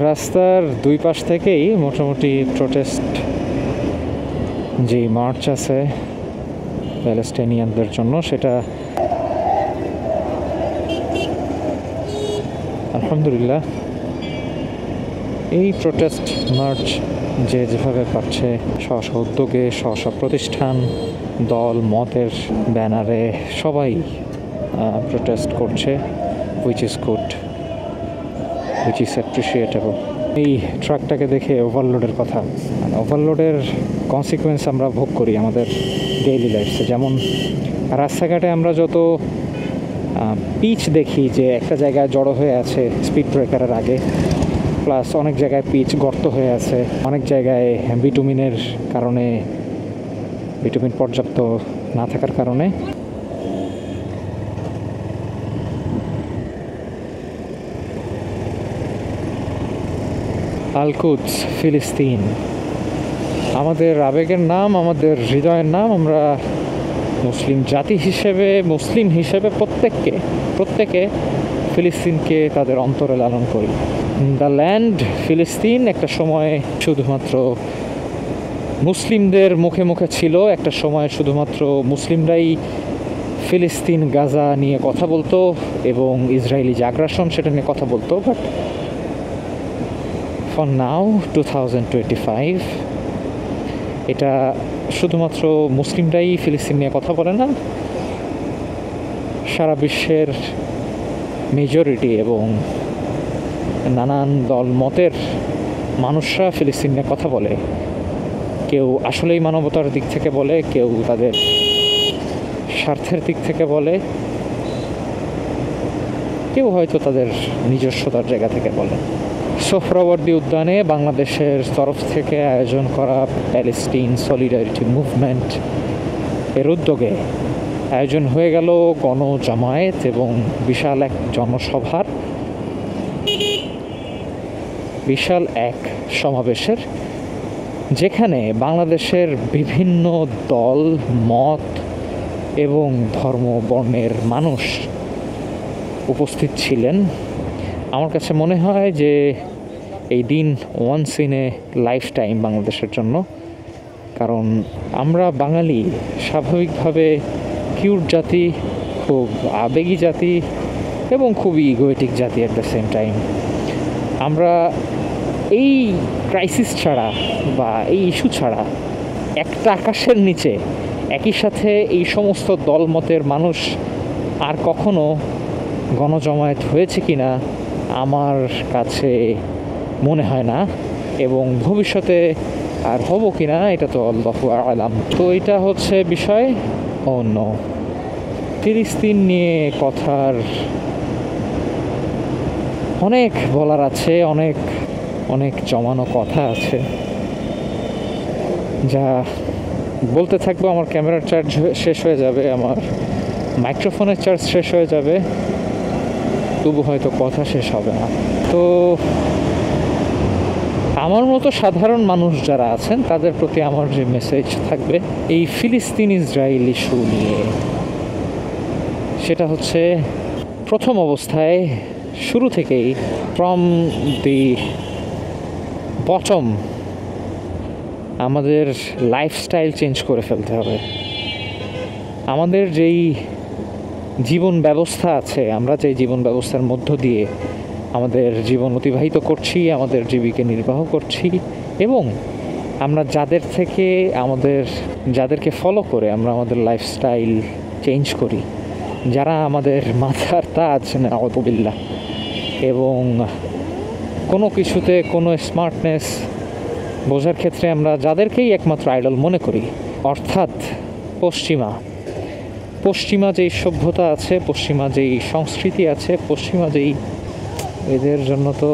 রাস্তার দুই পাশ থেকেই মোটামুটি প্রোটেস্ট যে মার্চ আছে প্যালেস্টাইনিয়ানদের জন্য, সেটা আলহামদুলিল্লাহ এই প্রোটেস্ট মার্চ যে যেভাবে পাচ্ছে, স্ব উদ্যোগে স্ব প্রতিষ্ঠান, দল মতের ব্যানারে সবাই প্রোটেস্ট করছে, which is good, which is appreciable. এই ট্রাকটাকে দেখে ওভারলোডের কথা, ওভারলোডের কনসিকুয়েন্স আমরা ভোগ করি আমাদের ডেইলি লাইফে। যেমন রাস্তাঘাটে আমরা যত পিচ দেখি যে একটা জায়গায় জড়ো হয়ে আছে স্পিড ব্রেকারের আগে, প্লাস অনেক জায়গায় পিচ গর্ত হয়ে আছে, অনেক জায়গায় বিটুমিনের কারণে, বিটুমিন পর্যাপ্ত না থাকার কারণে আল-কুদস, ফিলিস্তিন আমাদের আবেগের নাম, আমাদের হৃদয়ের নাম। আমরা মুসলিম জাতি হিসেবে, মুসলিম হিসেবে প্রত্যেকে ফিলিস্তিনকে তাদের অন্তরে লালন করি। দ্য ল্যান্ড ফিলিস্তিন একটা সময় শুধুমাত্র মুসলিমদের মুখে মুখে ছিল, একটা সময় শুধুমাত্র মুসলিমরাই ফিলিস্তিন গাজা নিয়ে কথা বলতো এবং ইসরায়েলি যে আগ্রাসন সেটা নিয়ে কথা বলতো। বাট ফর নাও 2025 এটা শুধুমাত্র মুসলিমরাই ফিলিস্তিন নিয়ে কথা বলে না, সারা বিশ্বের মেজরিটি এবং নানান দল মতের মানুষরা ফিলিস্তিন নিয়ে কথা বলে। কেউ আসলেই মানবতার দিক থেকে বলে, কেউ তাদের স্বার্থের দিক থেকে বলে, কেউ হয়তো তাদের নিজস্বতার জায়গা থেকে বলে। সোহরাওয়ার্দী উদ্যানে বাংলাদেশের তরফ থেকে আয়োজন করা প্যালেস্টাইন সলিডারিটি মুভমেন্ট এর উদ্যোগে আয়োজন হয়ে গেল গণজামায়াত এবং বিশাল এক জনসভার, বিশাল এক সমাবেশের, যেখানে বাংলাদেশের বিভিন্ন দল মত এবং ধর্ম বর্ণের মানুষ উপস্থিত ছিলেন। আমার কাছে মনে হয় যে এই দিন once in a lifetime বাংলাদেশের জন্য, কারণ আমরা বাঙালি স্বাভাবিকভাবে কিউট জাতি, খুব আবেগী জাতি এবং খুবই ইগোয়েটিক জাতি অ্যাট দ্য সেম টাইম। আমরা এই ক্রাইসিস ছাড়া বা এই ইস্যু ছাড়া একটা আকাশের নিচে একই সাথে এই সমস্ত দলমতের মানুষ আর কখনো গণজমায়েত হয়েছে কিনা আমার কাছে মনে হয় না, এবং ভবিষ্যতে আর হব কিনা এটা তো আল্লাহু আলাম। তো এটা হচ্ছে বিষয় অন্য। ফিলিস্তিন নিয়ে কথার অনেক বলার আছে, অনেক জমানো কথা আছে যা বলতে থাকবো। আমার ক্যামেরার চার্জ শেষ হয়ে যাবে, আমার মাইক্রোফোনের চার্জ শেষ হয়ে যাবে, তবু হয়তো কথা শেষ হবে না। তো আমার মতো সাধারণ মানুষ যারা আছেন তাদের প্রতি আমার যে মেসেজ থাকবে এই ফিলিস্তিন ইসরায়েল ইস্যু নিয়ে, সেটা হচ্ছে প্রথম অবস্থায় শুরু থেকেই ফ্রম দি বটম আমাদের লাইফস্টাইল চেঞ্জ করে ফেলতে হবে। আমাদের যেই জীবন ব্যবস্থা আছে, আমরা যে জীবন ব্যবস্থার মধ্য দিয়ে আমাদের জীবন অতিবাহিত করছি, আমাদের জীবিকা নির্বাহ করছি, এবং আমরা যাদেরকে ফলো করে আমরা আমাদের লাইফস্টাইল চেঞ্জ করি, যারা আমাদের মাথার তাজ নাউযুবিল্লাহ, এবং কোনো কিছুতে কোনো স্মার্টনেস বোঝার ক্ষেত্রে আমরা যাদেরকেই একমাত্র আইডল মনে করি, অর্থাৎ পশ্চিমা যেই সভ্যতা আছে, পশ্চিমা যেই সংস্কৃতি আছে, পশ্চিমা যেই এদের জন্য তো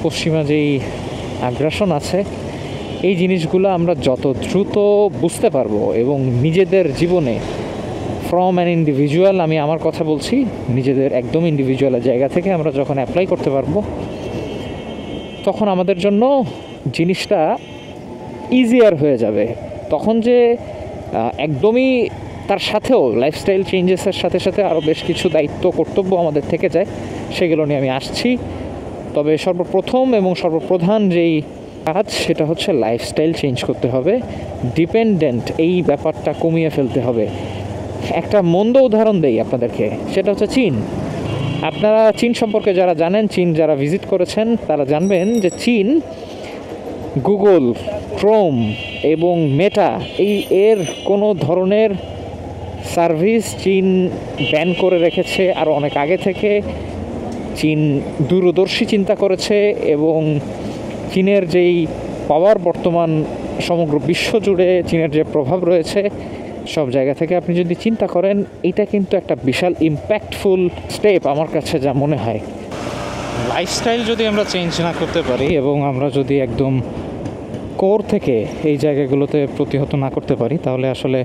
পশ্চিমা যেই আগ্রাসন আছে, এই জিনিসগুলো আমরা যত দ্রুত বুঝতে পারবো এবং নিজেদের জীবনে ফ্রম অ্যান ইন্ডিভিজুয়াল, আমি আমার কথা বলছি, নিজেদের একদম ইন্ডিভিজুয়ালের জায়গা থেকে আমরা যখন অ্যাপ্লাই করতে পারবো, তখন আমাদের জন্য জিনিসটা ইজিয়ার হয়ে যাবে। তখন যে একদমই তার সাথেও লাইফস্টাইল চেঞ্জেসের সাথে সাথে আরও বেশ কিছু দায়িত্ব কর্তব্য আমাদের থেকে যায়, সেগুলো নিয়ে আমি আসছি। তবে সর্বপ্রথম এবং সর্বপ্রধান যেই কাজ সেটা হচ্ছে লাইফস্টাইল চেঞ্জ করতে হবে, ডিপেন্ডেন্ট এই ব্যাপারটা কমিয়ে ফেলতে হবে। একটা মন্দ উদাহরণ দেই আপনাদেরকে, সেটা হচ্ছে চীন। আপনারা চীন সম্পর্কে যারা জানেন, চীন যারা ভিজিট করেছেন তারা জানবেন যে চীন গুগল, ক্রোম এবং মেটা এর কোনো ধরনের সার্ভিস চীন ব্যান করে রেখেছে আরও অনেক আগে থেকে। চীন দূরদর্শী চিন্তা করেছে এবং চীনের যেই পাওয়ার বর্তমান সমগ্র বিশ্ব জুড়ে চীনের যে প্রভাব রয়েছে সব জায়গা থেকে আপনি যদি চিন্তা করেন, এটা কিন্তু একটা বিশাল ইম্প্যাক্টফুল স্টেপ আমার কাছে যা মনে হয়। লাইফস্টাইল যদি আমরা চেঞ্জ না করতে পারি এবং আমরা যদি একদম কোর থেকে এই জায়গাগুলোতে প্রতিহত না করতে পারি, তাহলে আসলে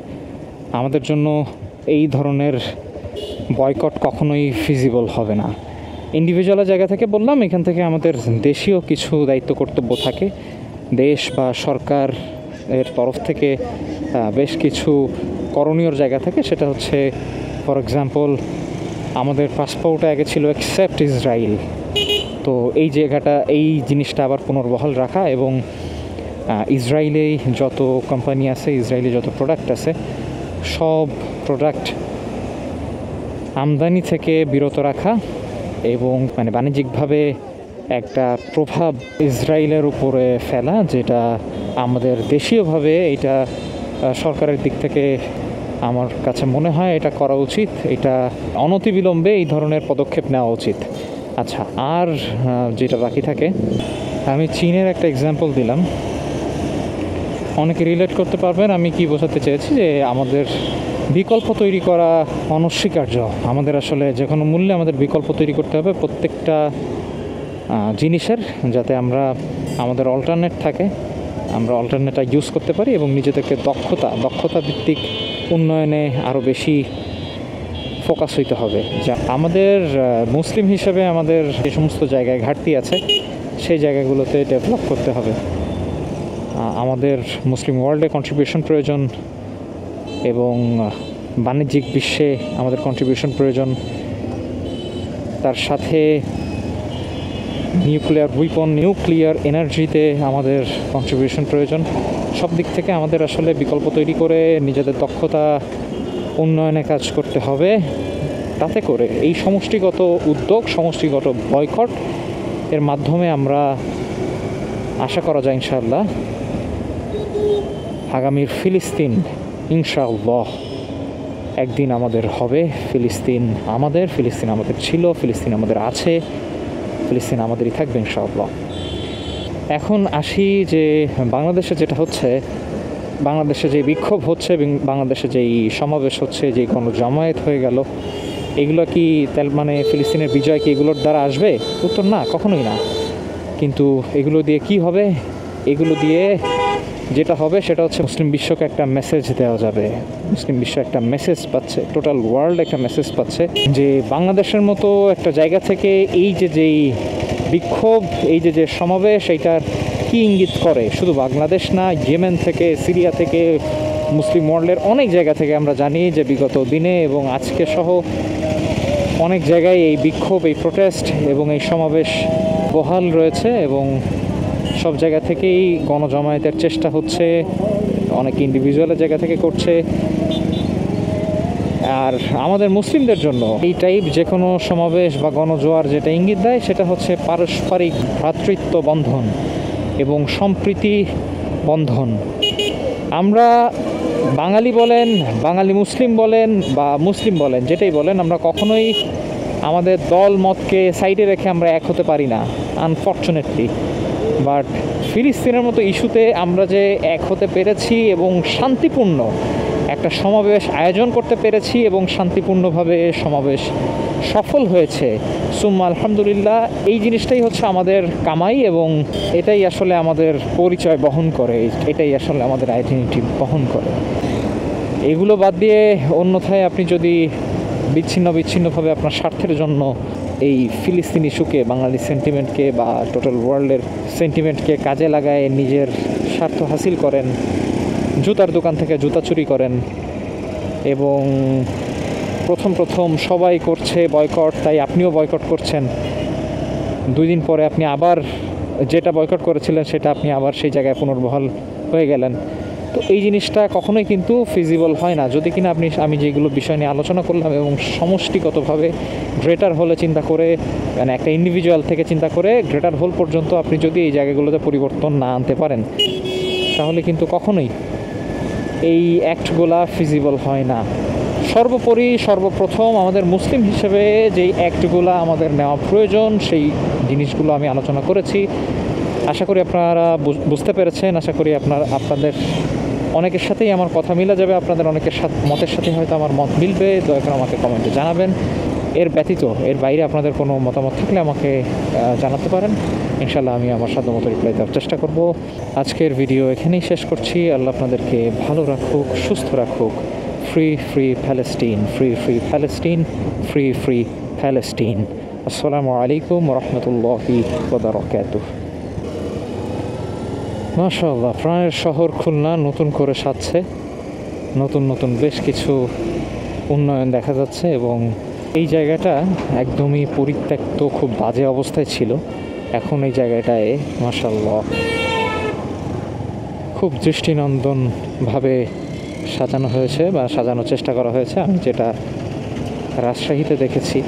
আমাদের জন্য এই ধরনের বয়কট কখনোই ফিজিবল হবে না। ইন্ডিভিজুয়ালের জায়গা থেকে বললাম, এখান থেকে আমাদের দেশীয় কিছু দায়িত্ব কর্তব্য থাকে। দেশ বা সরকার এর তরফ থেকে বেশ কিছু করণীয় জায়গা থাকে। সেটা হচ্ছে ফর এক্সাম্পল, আমাদের পাসপোর্টে আগে ছিল অ্যাকসেপ্ট ইসরায়েল, তো এই জায়গাটা, এই জিনিসটা আবার পুনর্বহাল রাখা এবং ইসরায়েলে যত কোম্পানি আছে, ইসরায়েলি যত প্রোডাক্ট আছে, সব প্রোডাক্ট আমদানি থেকে বিরত রাখা এবং বাণিজ্যিকভাবে একটা প্রভাব ইসরায়েলের উপরে ফেলা, যেটা আমাদের দেশীয়ভাবে এটা সরকারের দিক থেকে আমার কাছে মনে হয় এটা করা উচিত। এটা অনতিবিলম্বে এই ধরনের পদক্ষেপ নেওয়া উচিত। আচ্ছা, আর যেটা বাকি থাকে, আমি চীনের একটা এক্সাম্পল দিলাম, অনেকে রিলেট করতে পারবেন আমি কি বোঝাতে চেয়েছি। যে আমাদের বিকল্প তৈরি করা অনস্বীকার্য, আমাদের আসলে যে কোনো মূল্যে আমাদের বিকল্প তৈরি করতে হবে প্রত্যেকটা জিনিসের, যাতে আমরা আমাদের অল্টারনেট থাকে, আমরা অল্টারনেটটা ইউজ করতে পারি এবং নিজেদেরকে দক্ষতা ভিত্তিক উন্নয়নে আরও বেশি ফোকাস হইতে হবে। যা আমাদের মুসলিম হিসেবে আমাদের যে সমস্ত জায়গায় ঘাটতি আছে সেই জায়গাগুলোতে ডেভেলপ করতে হবে। আমাদের মুসলিম ওয়ার্ল্ডে কন্ট্রিবিউশন প্রয়োজন এবং বাণিজ্যিক বিশ্বে আমাদের কন্ট্রিবিউশন প্রয়োজন। তার সাথে নিউক্লিয়ার এনার্জিতে আমাদের কন্ট্রিবিউশন প্রয়োজন। সব দিক থেকে আমাদের আসলে বিকল্প তৈরি করে নিজেদের দক্ষতা উন্নয়নে কাজ করতে হবে। তাতে করে এই সমষ্টিগত উদ্যোগ, সমষ্টিগত বয়কট এর মাধ্যমে আমরা আশা করা যায় ইনশাআল্লাহ আগামীর ফিলিস্তিন ইনশাআল্লাহ একদিন আমাদের হবে। ফিলিস্তিন আমাদের ছিল, ফিলিস্তিন আমাদের আছে, ফিলিস্তিন আমাদেরই থাকবে ইনশাআল্লাহ। এখন আসি যে বাংলাদেশে যেটা হচ্ছে, বাংলাদেশে যে বিক্ষোভ হচ্ছে, বাংলাদেশে যেই সমাবেশ হচ্ছে, যে কোনো জামায়াত হয়ে গেল, এগুলো কি ফিলিস্তিনের বিজয় কি এগুলোর দ্বারা আসবে? উত্তর না, কখনোই না। কিন্তু এগুলো দিয়ে কি হবে? এগুলো দিয়ে যেটা হবে সেটা হচ্ছে মুসলিম বিশ্বকে একটা মেসেজ দেওয়া যাবে। মুসলিম বিশ্ব একটা মেসেজ পাচ্ছে, টোটাল ওয়ার্ল্ড একটা মেসেজ পাচ্ছে যে বাংলাদেশের মতো একটা জায়গা থেকে এই যেই বিক্ষোভ, এই যে সমাবেশ, এইটার কী ইঙ্গিত করে। শুধু বাংলাদেশ না, ইয়েমেন থেকে, সিরিয়া থেকে, মুসলিম ওয়ার্ল্ডের অনেক জায়গা থেকে আমরা জানি যে বিগত দিনে এবং আজকে সহ অনেক জায়গায় এই বিক্ষোভ, এই প্রোটেস্ট এবং এই সমাবেশ বহাল রয়েছে এবং সব জায়গা থেকেই গণজমায়েতের চেষ্টা হচ্ছে, অনেক ইন্ডিভিজুয়ালের জায়গা থেকে করছে। আর আমাদের মুসলিমদের জন্য এই টাইপ যে কোনো সমাবেশ বা গণজোয়ার যেটা ইঙ্গিত দেয় সেটা হচ্ছে পারস্পরিক ভ্রাতৃত্ব বন্ধন এবং সম্প্রীতি বন্ধন। আমরা বাঙালি বলেন, বাঙালি মুসলিম বলেন বা মুসলিম বলেন, যেটাই বলেন, আমরা কখনোই আমাদের দল মতকে সাইডে রেখে আমরা এক হতে পারি না, আনফর্চুনেটলি। বাট ফিলিস্তিনের মতো ইস্যুতে আমরা যে এক হতে পেরেছি এবং শান্তিপূর্ণ একটা সমাবেশ আয়োজন করতে পেরেছি এবং শান্তিপূর্ণভাবে সমাবেশ সফল হয়েছে, সুম্মা আলহামদুলিল্লাহ, এই জিনিসটাই হচ্ছে আমাদের কামাই এবং এটাই আসলে আমাদের পরিচয় বহন করে, এটাই আসলে আমাদের আইডেন্টিটি বহন করে। এগুলো বাদ দিয়ে অন্যথায় আপনি যদি বিচ্ছিন্নভাবে আপনার স্বার্থের জন্য এই ফিলিস্তিনি ইস্যুকে, বাঙালি সেন্টিমেন্টকে বা টোটাল ওয়ার্ল্ডের সেন্টিমেন্টকে কাজে লাগায় নিজের স্বার্থ হাসিল করেন, জুতার দোকান থেকে জুতা চুরি করেন, এবং প্রথম সবাই করছে বয়কট, তাই আপনিও বয়কট করছেন। 2 দিন পরে আপনি আবার যেটা বয়কট করেছিলেন সেটা আপনি আবার সেই জায়গায় পুনর্বহাল হয়ে গেলেন। তো এই জিনিসটা কখনোই কিন্তু ফিজিবল হয় না যদি কিনা আমি যেগুলো বিষয় নিয়ে আলোচনা করলাম এবং সমষ্টিগতভাবে গ্রেটার হোলে চিন্তা করে, মানে একটা ইন্ডিভিজুয়াল থেকে চিন্তা করে গ্রেটার হোল পর্যন্ত আপনি যদি এই জায়গাগুলোতে পরিবর্তন না আনতে পারেন, তাহলে কিন্তু কখনোই এই অ্যাক্টগুলা ফিজিবল হয় না। সর্বোপরি সর্বপ্রথম আমাদের মুসলিম হিসেবে যেই অ্যাক্টগুলো আমাদের নেওয়া প্রয়োজন সেই জিনিসগুলো আমি আলোচনা করেছি। আশা করি আপনারা বুঝতে পেরেছেন। আশা করি আপনাদের অনেকের সাথেই আমার কথা মিলে যাবে, আপনাদের অনেকের মতের সাথে হয়তো আমার মত মিলবে। দয়া করে আমাকে কমেন্টে জানাবেন। এর ব্যতীত এর বাইরে আপনাদের কোনো মতামত থাকলে আমাকে জানাতে পারেন। ইনশাল্লাহ আমি আমার সাধ্যমতো রিপ্লাই দেওয়ার চেষ্টা করব। আজকের ভিডিও এখানেই শেষ করছি। আল্লাহ আপনাদেরকে ভালো রাখুক, সুস্থ রাখুক। Free Palestine, free Palestine, free Palestine. আসসালামু আলাইকুম রহমতুল্লাহি ওয়া বারাকাতুহু। মাশাআল্লাহ, প্রাণের শহর খুলনা নতুন করে সাজছে। নতুন বেশ কিছু উন্নয়ন দেখা যাচ্ছে এবং এই জায়গাটা একদমই পরিত্যক্ত, খুব বাজে অবস্থায় ছিল। এখন এই জায়গাটায় মাশাআল্লাহ খুব দৃষ্টিনন্দনভাবে সাজানো হয়েছে বা সাজানোর চেষ্টা করা হয়েছে। আমি যেটা রাজশাহীতে দেখেছি